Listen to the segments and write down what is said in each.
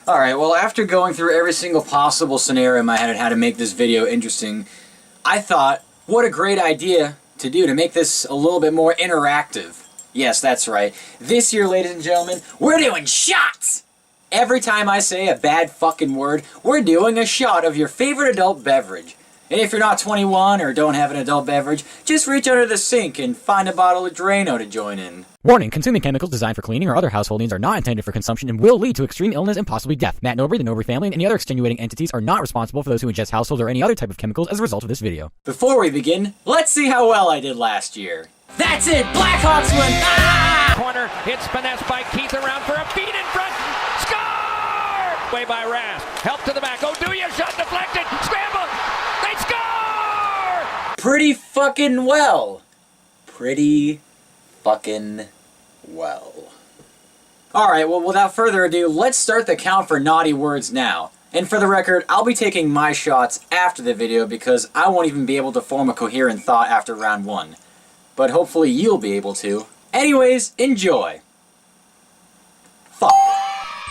Alright, well after going through every single possible scenario in my head on how to make this video interesting, I thought, what a great idea to do to make this a little bit more interactive. Yes, that's right. This year, ladies and gentlemen, we're doing shots! Every time I say a bad fucking word, we're doing a shot of your favorite adult beverage. And if you're not 21 or don't have an adult beverage, just reach under the sink and find a bottle of Drano to join in. Warning, consuming chemicals designed for cleaning or other household needs are not intended for consumption and will lead to extreme illness and possibly death. Matt Nobry, the Nobry family, and any other extenuating entities are not responsible for those who ingest household or any other type of chemicals as a result of this video. Before we begin, let's see how well I did last year. That's it! Blackhawks win! Ah! Corner, it's finessed by Keith around for a feed in front. Score! Way by Rask. Help to the back. Oduya shot deflected. Scramble! They score! Pretty fucking well. Pretty fucking well. Alright, well without further ado, let's start the count for naughty words now. And for the record, I'll be taking my shots after the video because I won't even be able to form a coherent thought after round 1. But hopefully you'll be able to. Anyways, enjoy. Fuck.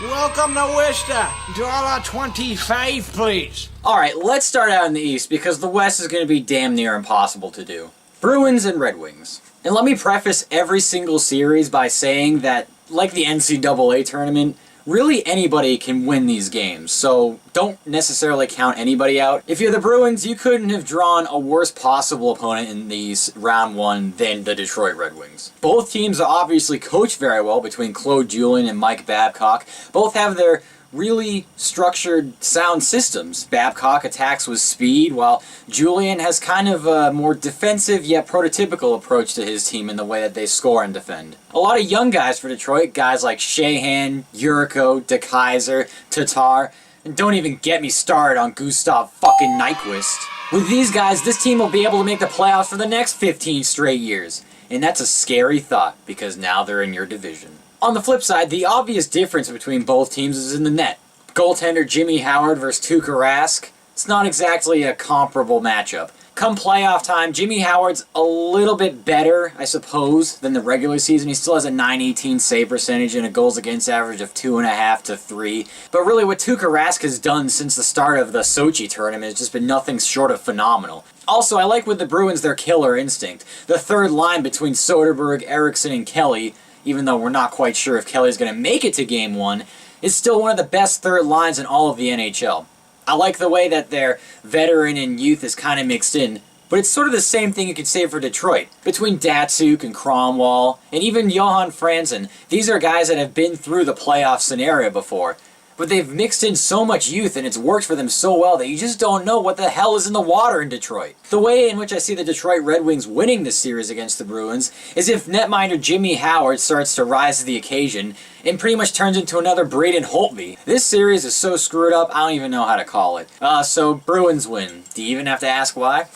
Welcome to Worcester. $1.25, please. Alright, let's start out in the East because the West is going to be damn near impossible to do. Bruins and Red Wings. And let me preface every single series by saying that, like the NCAA tournament, really anybody can win these games, so don't necessarily count anybody out. If you're the Bruins, you couldn't have drawn a worse possible opponent in these round 1 than the Detroit Red Wings. Both teams are obviously coached very well between Claude Julien and Mike Babcock. Both have their really structured, sound systems. Babcock attacks with speed, while Julien has kind of a more defensive yet prototypical approach to his team in the way that they score and defend. A lot of young guys for Detroit, guys like Sheahan, Yurko, DeKaiser, Tatar, and don't even get me started on Gustav fucking Nyquist. With these guys, this team will be able to make the playoffs for the next 15 straight years. And that's a scary thought, because now they're in your division. On the flip side, the obvious difference between both teams is in the net. Goaltender Jimmy Howard versus Tuukka Rask. It's not exactly a comparable matchup. Come playoff time, Jimmy Howard's a little bit better, I suppose, than the regular season. He still has a .918 save percentage and a goals against average of 2.5 to 3. But really what Tuukka Rask has done since the start of the Sochi tournament has just been nothing short of phenomenal. Also, I like with the Bruins their killer instinct. The third line between Soderberg, Eriksson, and Kelly, even though we're not quite sure if Kelly's going to make it to Game 1, is still one of the best third lines in all of the NHL. I like the way that their veteran and youth is kind of mixed in, but it's sort of the same thing you could say for Detroit. Between Datsuk and Cromwell, and even Johan Franzen, these are guys that have been through the playoff scenario before. But they've mixed in so much youth and it's worked for them so well that you just don't know what the hell is in the water in Detroit. The way in which I see the Detroit Red Wings winning this series against the Bruins is if netminder Jimmy Howard starts to rise to the occasion and pretty much turns into another Braden Holtby. This series is so screwed up, I don't even know how to call it. So Bruins win. Do you even have to ask why?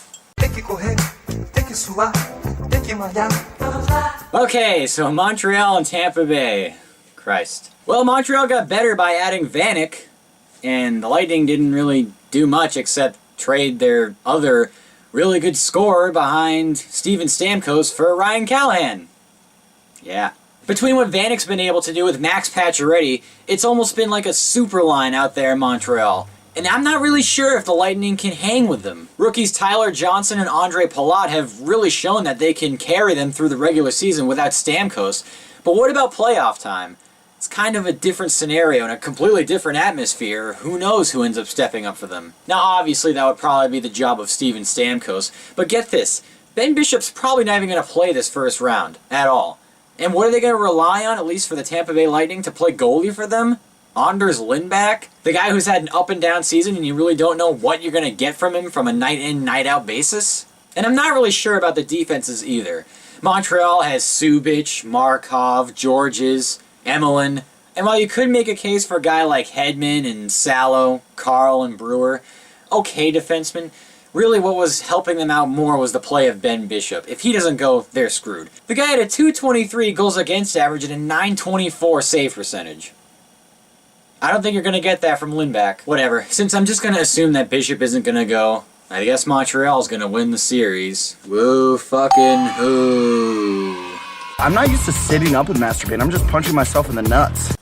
Okay, so Montreal and Tampa Bay. Christ. Well, Montreal got better by adding Vanek, and the Lightning didn't really do much except trade their other really good scorer behind Steven Stamkos for Ryan Callahan. Yeah. Between what Vanek's been able to do with Max Pacioretty, it's almost been like a super line out there in Montreal. And I'm not really sure if the Lightning can hang with them. Rookies Tyler Johnson and Andre Palat have really shown that they can carry them through the regular season without Stamkos. But what about playoff time? It's kind of a different scenario and a completely different atmosphere. Who knows who ends up stepping up for them? Now, obviously, that would probably be the job of Steven Stamkos. But get this, Ben Bishop's probably not even going to play this first round at all. And what are they going to rely on, at least for the Tampa Bay Lightning, to play goalie for them? Anders Lindback? The guy who's had an up-and-down season and you really don't know what you're going to get from him from a night-in, night-out basis? And I'm not really sure about the defenses either. Montreal has Subich, Markov, Georges, Emelin, and while you could make a case for a guy like Hedman and Salo, Carl and Brewer, okay defensemen, really what was helping them out more was the play of Ben Bishop. If he doesn't go, they're screwed. The guy had a .223 goals against average and a .924 save percentage. I don't think you're going to get that from Lindback. Whatever. Since I'm just going to assume that Bishop isn't going to go, I guess Montreal's going to win the series. Woo fucking who. I'm not used to sitting up with masturbating. I'm just punching myself in the nuts.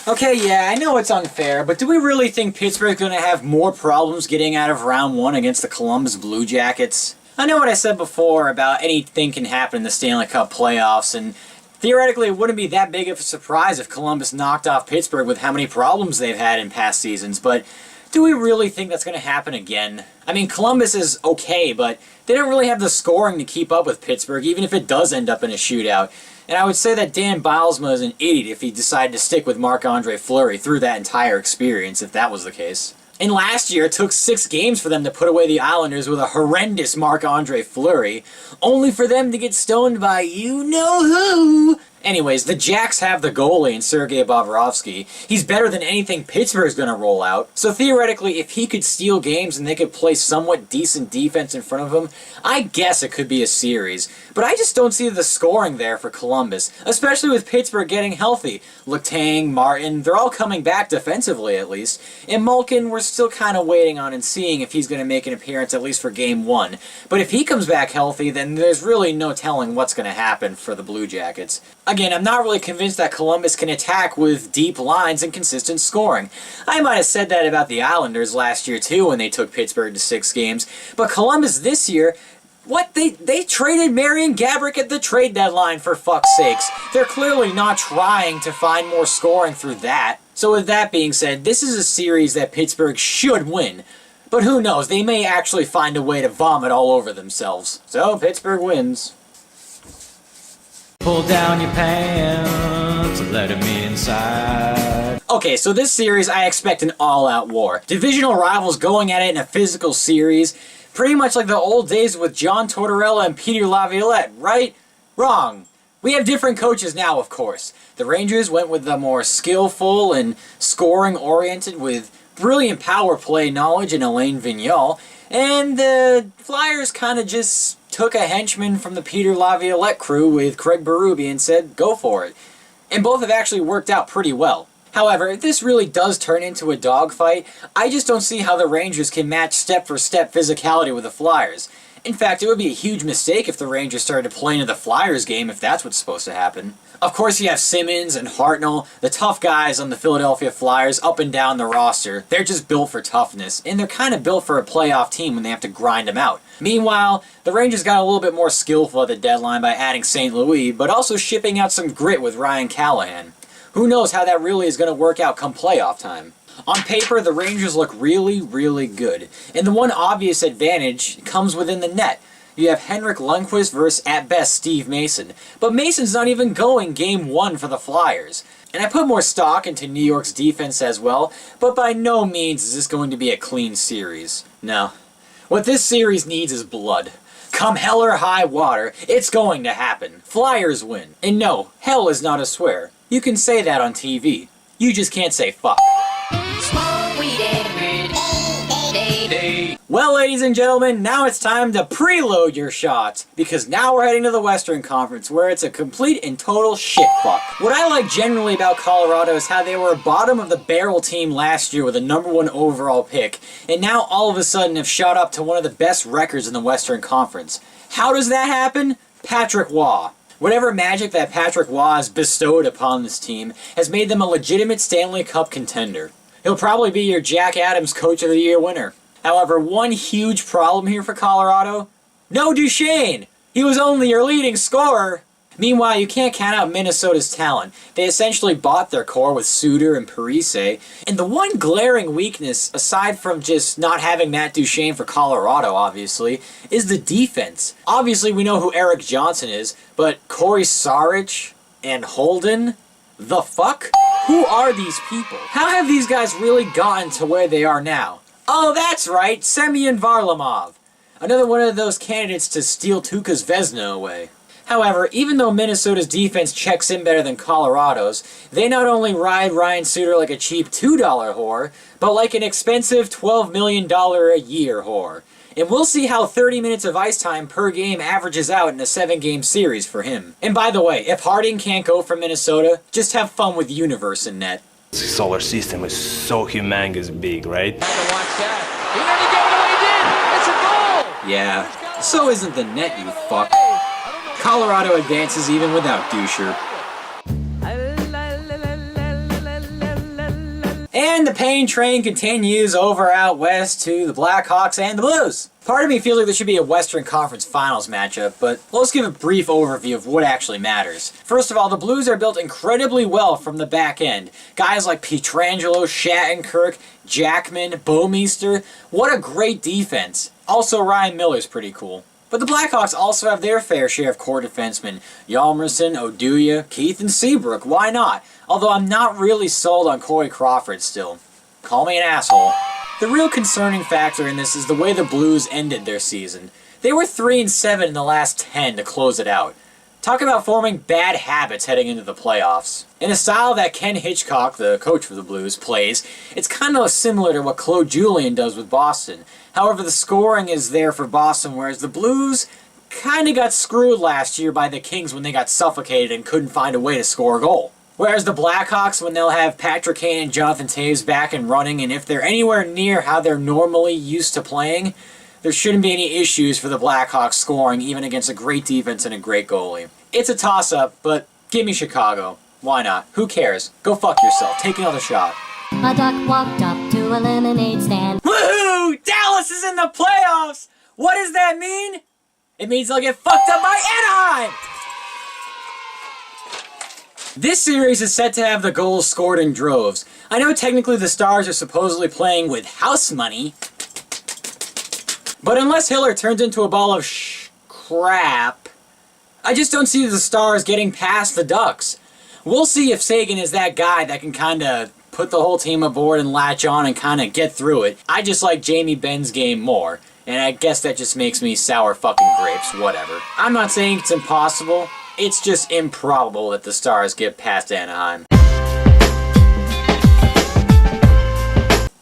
Okay, yeah, I know it's unfair, but do we really think Pittsburgh's going to have more problems getting out of round one against the Columbus Blue Jackets? I know what I said before about anything can happen in the Stanley Cup playoffs, and theoretically it wouldn't be that big of a surprise if Columbus knocked off Pittsburgh with how many problems they've had in past seasons, but do we really think that's going to happen again? I mean, Columbus is okay, but they don't really have the scoring to keep up with Pittsburgh, even if it does end up in a shootout. And I would say that Dan Bilesma is an idiot if he decided to stick with Marc-Andre Fleury through that entire experience, if that was the case. And last year, it took 6 games for them to put away the Islanders with a horrendous Marc-Andre Fleury, only for them to get stoned by you-know-who. Anyways, the Jacks have the goalie in Sergei Bobrovsky. He's better than anything Pittsburgh's going to roll out. So theoretically, if he could steal games and they could play somewhat decent defense in front of him, I guess it could be a series. But I just don't see the scoring there for Columbus, especially with Pittsburgh getting healthy. Letang, Martin, they're all coming back defensively at least. And Malkin, we're still kind of waiting on and seeing if he's going to make an appearance at least for Game 1. But if he comes back healthy, then there's really no telling what's going to happen for the Blue Jackets. Again, I'm not really convinced that Columbus can attack with deep lines and consistent scoring. I might have said that about the Islanders last year too when they took Pittsburgh to 6 games, but Columbus this year, what? They traded Marian Gaborik at the trade deadline, for fuck's sakes. They're clearly not trying to find more scoring through that. So with that being said, this is a series that Pittsburgh should win. But who knows, they may actually find a way to vomit all over themselves. So Pittsburgh wins. Pull down your pants and let him inside. Okay, so this series I expect an all-out war. Divisional rivals going at it in a physical series, pretty much like the old days with John Tortorella and Peter Laviolette, right? Wrong. We have different coaches now, of course. The Rangers went with the more skillful and scoring-oriented with brilliant power play knowledge in Alain Vigneault, and the Flyers kind of just took a henchman from the Peter Laviolette crew with Craig Berube and said, go for it. And both have actually worked out pretty well. However, if this really does turn into a dogfight, I just don't see how the Rangers can match step-for-step physicality with the Flyers. In fact, it would be a huge mistake if the Rangers started to play into the Flyers game if that's what's supposed to happen. Of course, you have Simmons and Hartnell, the tough guys on the Philadelphia Flyers up and down the roster. They're just built for toughness, and they're kind of built for a playoff team when they have to grind them out. Meanwhile, the Rangers got a little bit more skillful at the deadline by adding St. Louis, but also shipping out some grit with Ryan Callahan. Who knows how that really is going to work out come playoff time. On paper, the Rangers look really, really good, and the one obvious advantage comes within the net. You have Henrik Lundqvist versus, at best, Steve Mason. But Mason's not even going Game 1 for the Flyers. And I put more stock into New York's defense as well, but by no means is this going to be a clean series. No. What this series needs is blood. Come hell or high water, it's going to happen. Flyers win. And no, hell is not a swear. You can say that on TV. You just can't say fuck. Well, ladies and gentlemen, now it's time to preload your shots, because now we're heading to the Western Conference, where it's a complete and total shitfuck. What I like generally about Colorado is how they were a bottom-of-the-barrel team last year with a #1 overall pick, and now all of a sudden have shot up to one of the best records in the Western Conference. How does that happen? Patrick Waugh. Whatever magic that Patrick Waugh has bestowed upon this team has made them a legitimate Stanley Cup contender. He'll probably be your Jack Adams Coach of the Year winner. However, one huge problem here for Colorado: no Duchesne! He was only your leading scorer! Meanwhile, you can't count out Minnesota's talent. They essentially bought their core with Suter and Parise, and the one glaring weakness, aside from just not having Matt Duchesne for Colorado, obviously, is the defense. Obviously, we know who Eric Johnson is, but Corey Sarich and Holden? The fuck? Who are these people? How have these guys really gotten to where they are now? Oh, that's right, Semyon Varlamov. Another one of those candidates to steal Tuukka's Vezina away. However, even though Minnesota's defense checks in better than Colorado's, they not only ride Ryan Suter like a cheap $2 whore, but like an expensive $12 million a year whore. And we'll see how 30 minutes of ice time per game averages out in a 7-game series for him. And by the way, if Harding can't go for Minnesota, just have fun with Universe in net. The solar system is so humongous big, right? Yeah, so isn't the net, you fuck. Colorado advances even without Dusher. And the pain train continues over out west to the Blackhawks and the Blues. Part of me feels like there should be a Western Conference Finals matchup, but let's give a brief overview of what actually matters. First of all, the Blues are built incredibly well from the back end. Guys like Pietrangelo, Shattenkirk, Jackman, Bouwmeester. What a great defense. Also, Ryan Miller's pretty cool. But the Blackhawks also have their fair share of core defensemen. Hjalmarsson, Oduya, Keith, and Seabrook. Why not? Although I'm not really sold on Corey Crawford still. Call me an asshole. The real concerning factor in this is the way the Blues ended their season. They were 3-7 in the last 10 to close it out. Talk about forming bad habits heading into the playoffs. In a style that Ken Hitchcock, the coach for the Blues, plays, it's kind of similar to what Claude Julien does with Boston. However, the scoring is there for Boston, whereas the Blues kind of got screwed last year by the Kings when they got suffocated and couldn't find a way to score a goal. Whereas the Blackhawks, when they'll have Patrick Kane and Jonathan Toews back and running, and if they're anywhere near how they're normally used to playing, there shouldn't be any issues for the Blackhawks scoring, even against a great defense and a great goalie. It's a toss-up, but give me Chicago. Why not? Who cares? Go fuck yourself. Take another shot. A duck walked up to a lemonade stand. Woohoo! Dallas is in the playoffs! What does that mean? It means they'll get fucked up by Anaheim! This series is set to have the goals scored in droves. I know technically the Stars are supposedly playing with house money, but unless Hiller turns into a ball of crap, I just don't see the Stars getting past the Ducks. We'll see if Sagan is that guy that can kind of put the whole team aboard and latch on and kind of get through it. I just like Jamie Benn's game more, and I guess that just makes me sour fucking grapes, whatever. I'm not saying it's impossible, it's just improbable that the Stars get past Anaheim.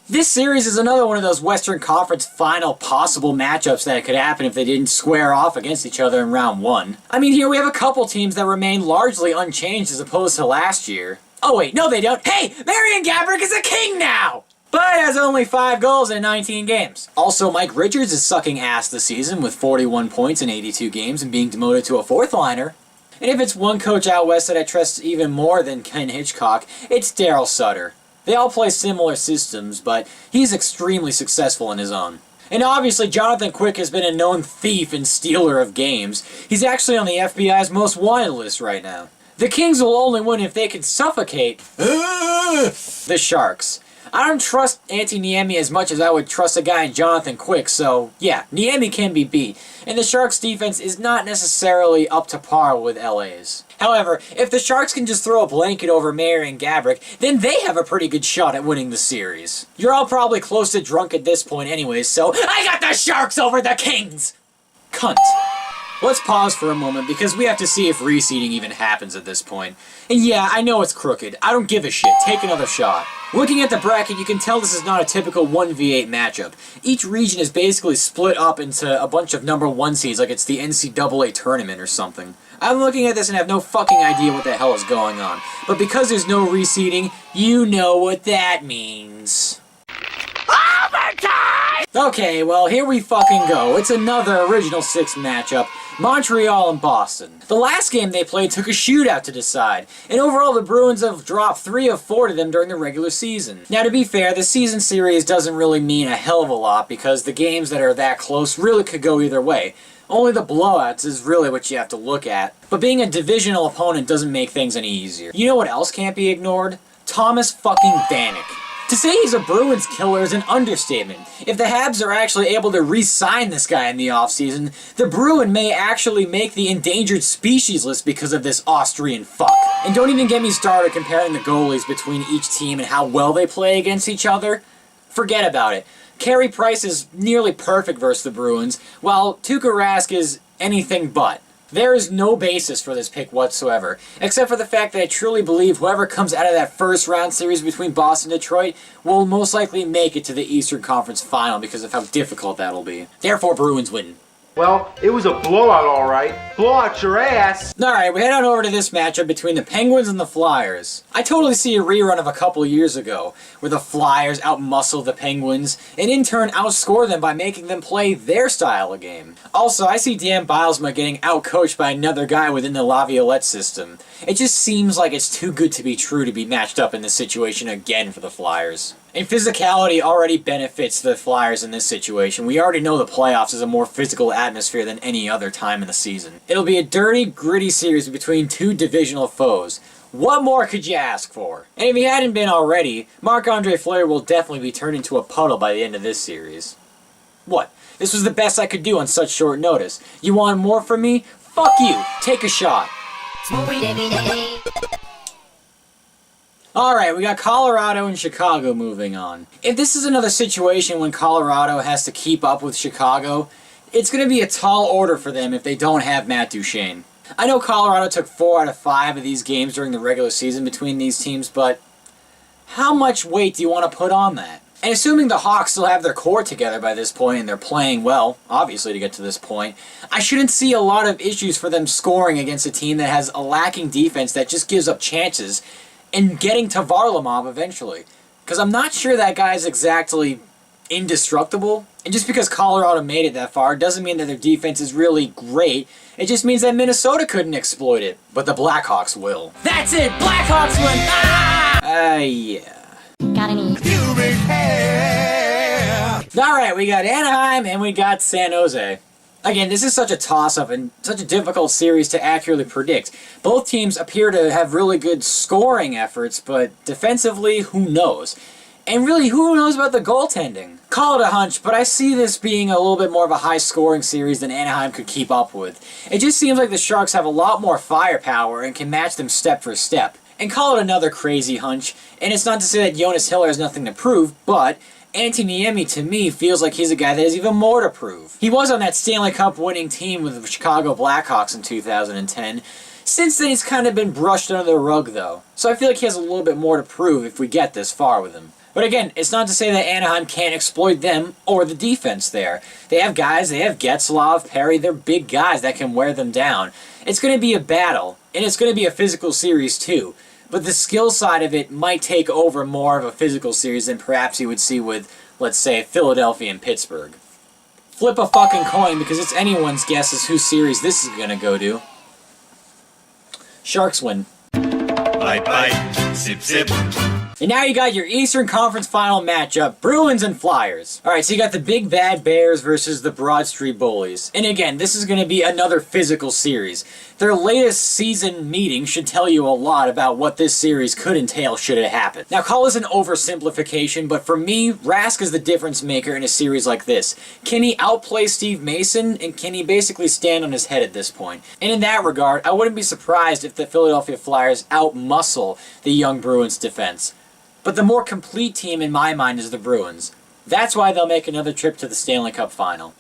This series is another one of those Western Conference Final possible matchups that could happen if they didn't square off against each other in round one. I mean, here we have a couple teams that remain largely unchanged as opposed to last year. Oh wait, no they don't. Hey, Marian Gaborik is a king now! But has only 5 goals in 19 games. Also, Mike Richards is sucking ass this season with 41 points in 82 games and being demoted to a 4th liner. And if it's one coach out west that I trust even more than Ken Hitchcock, it's Daryl Sutter. They all play similar systems, but he's extremely successful in his own. And obviously, Jonathan Quick has been a known thief and stealer of games. He's actually on the FBI's most wanted list right now. The Kings will only win if they can suffocate the Sharks. I don't trust Antti Niemi as much as I would trust a guy in Jonathan Quick, so yeah, Niemi can be beat. And the Sharks' defense is not necessarily up to par with LA's. However, if the Sharks can just throw a blanket over Marian Gaborik, then they have a pretty good shot at winning the series. You're all probably close to drunk at this point anyways, so I got the Sharks over the Kings! Cunt. Let's pause for a moment because we have to see if reseeding even happens at this point. And yeah, I know it's crooked. I don't give a shit. Take another shot. Looking at the bracket, you can tell this is not a typical 1v8 matchup. Each region is basically split up into a bunch of number 1 seeds like it's the NCAA tournament or something. I'm looking at this and have no fucking idea what the hell is going on. But because there's no reseeding, you know what that means. Okay, well, here we fucking go. It's another Original 6 matchup. Montreal and Boston. The last game they played took a shootout to decide, and overall the Bruins have dropped 3 of 4 to them during the regular season. Now to be fair, the season series doesn't really mean a hell of a lot because the games that are that close really could go either way. Only the blowouts is really what you have to look at. But being a divisional opponent doesn't make things any easier. You know what else can't be ignored? Thomas fucking Vanek. To say he's a Bruins killer is an understatement. If the Habs are actually able to re-sign this guy in the offseason, the Bruin may actually make the endangered species list because of this Austrian fuck. And don't even get me started comparing the goalies between each team and how well they play against each other. Forget about it. Carey Price is nearly perfect versus the Bruins, while Tuukka Rask is anything but. There is no basis for this pick whatsoever, except for the fact that I truly believe whoever comes out of that first round series between Boston and Detroit will most likely make it to the Eastern Conference Final because of how difficult that'll be. Therefore, Bruins win. Well, it was a blowout, all right. Blow out your ass. Alright, we head on over to this matchup between the Penguins and the Flyers. I totally see a rerun of a couple years ago, where the Flyers outmuscle the Penguins, and in turn outscore them by making them play their style of game. Also, I see Dan Bilesma getting outcoached by another guy within the Laviolette system. It just seems like it's too good to be true to be matched up in this situation again for the Flyers. And physicality already benefits the Flyers in this situation. We already know the playoffs is a more physical atmosphere than any other time in the season. It'll be a dirty, gritty series between two divisional foes. What more could you ask for? And if he hadn't been already, Marc-Andre Fleury will definitely be turned into a puddle by the end of this series. What? This was the best I could do on such short notice. You want more from me? Fuck you! Take a shot! Alright, we got Colorado and Chicago moving on. If this is another situation when Colorado has to keep up with Chicago, it's going to be a tall order for them if they don't have Matt Duchene. I know Colorado took 4 out of 5 of these games during the regular season between these teams, but how much weight do you want to put on that? And assuming the Hawks still have their core together by this point and they're playing well, obviously to get to this point, I shouldn't see a lot of issues for them scoring against a team that has a lacking defense that just gives up chances and getting to Varlamov eventually. Because I'm not sure that guy's exactly indestructible. And just because Colorado made it that far doesn't mean that their defense is really great. It just means that Minnesota couldn't exploit it. But the Blackhawks will. That's it! Blackhawks win! Ah! Yeah. Got any? Alright, we got Anaheim and we got San Jose. Again, this is such a toss-up and such a difficult series to accurately predict. Both teams appear to have really good scoring efforts, but defensively, who knows? And really, who knows about the goaltending? Call it a hunch, but I see this being a little bit more of a high-scoring series than Anaheim could keep up with. It just seems like the Sharks have a lot more firepower and can match them step for step. And call it another crazy hunch, and it's not to say that Jonas Hiller has nothing to prove, but Antti Niemi, to me, feels like he's a guy that has even more to prove. He was on that Stanley Cup winning team with the Chicago Blackhawks in 2010. Since then, he's kind of been brushed under the rug, though. So I feel like he has a little bit more to prove if we get this far with him. But again, it's not to say that Anaheim can't exploit them or the defense there. They have guys, they have Getzlaf, Perry, they're big guys that can wear them down. It's going to be a battle, and it's going to be a physical series, too. But the skill side of it might take over more of a physical series than perhaps you would see with, let's say, Philadelphia and Pittsburgh. Flip a fucking coin because it's anyone's guess as whose series this is going to go to. Sharks win. Bite, bite, sip, sip. And now you got your Eastern Conference Final matchup, Bruins and Flyers. Alright, so you got the Big Bad Bears versus the Broad Street Bullies. And again, this is going to be another physical series. Their latest season meeting should tell you a lot about what this series could entail should it happen. Now, call this an oversimplification, but for me, Rask is the difference maker in a series like this. Can he outplay Steve Mason, and can he basically stand on his head at this point? And in that regard, I wouldn't be surprised if the Philadelphia Flyers outmuscle the young Bruins defense. But the more complete team in my mind is the Bruins. That's why they'll make another trip to the Stanley Cup Final.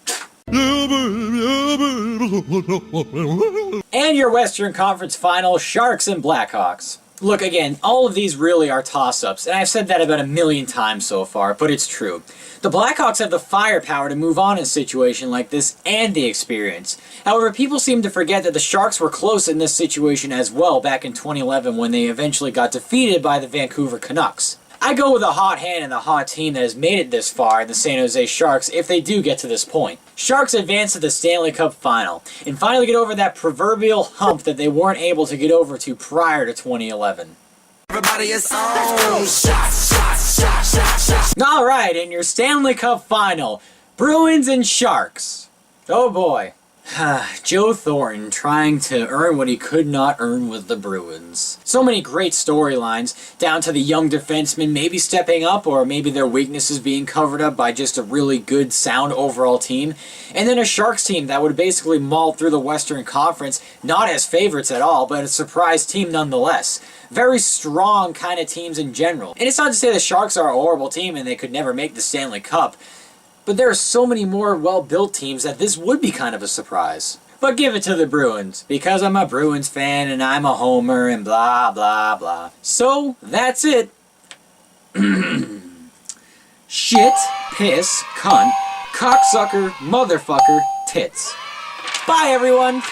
And your Western Conference Final, Sharks and Blackhawks. Look, again, all of these really are toss-ups, and I've said that about 1,000,000 times so far, but it's true. The Blackhawks have the firepower to move on in a situation like this and the experience. However, people seem to forget that the Sharks were close in this situation as well back in 2011 when they eventually got defeated by the Vancouver Canucks. I go with a hot hand and the hot team that has made it this far in the San Jose Sharks if they do get to this point. Sharks advance to the Stanley Cup Final and finally get over that proverbial hump that they weren't able to get over to prior to 2011. Everybody is on. Shot. Alright, in your Stanley Cup Final, Bruins and Sharks. Oh boy. Joe Thornton trying to earn what he could not earn with the Bruins. So many great storylines, down to the young defensemen maybe stepping up, or maybe their weaknesses being covered up by just a really good, sound overall team. And then a Sharks team that would basically maul through the Western Conference, not as favorites at all, but a surprise team nonetheless. Very strong kind of teams in general. And it's not to say the Sharks are a horrible team and they could never make the Stanley Cup, but there are so many more well-built teams that this would be kind of a surprise. But give it to the Bruins, because I'm a Bruins fan and I'm a homer and blah, blah, blah. So, that's it. Shit, piss, cunt, cocksucker, motherfucker, tits. Bye, everyone.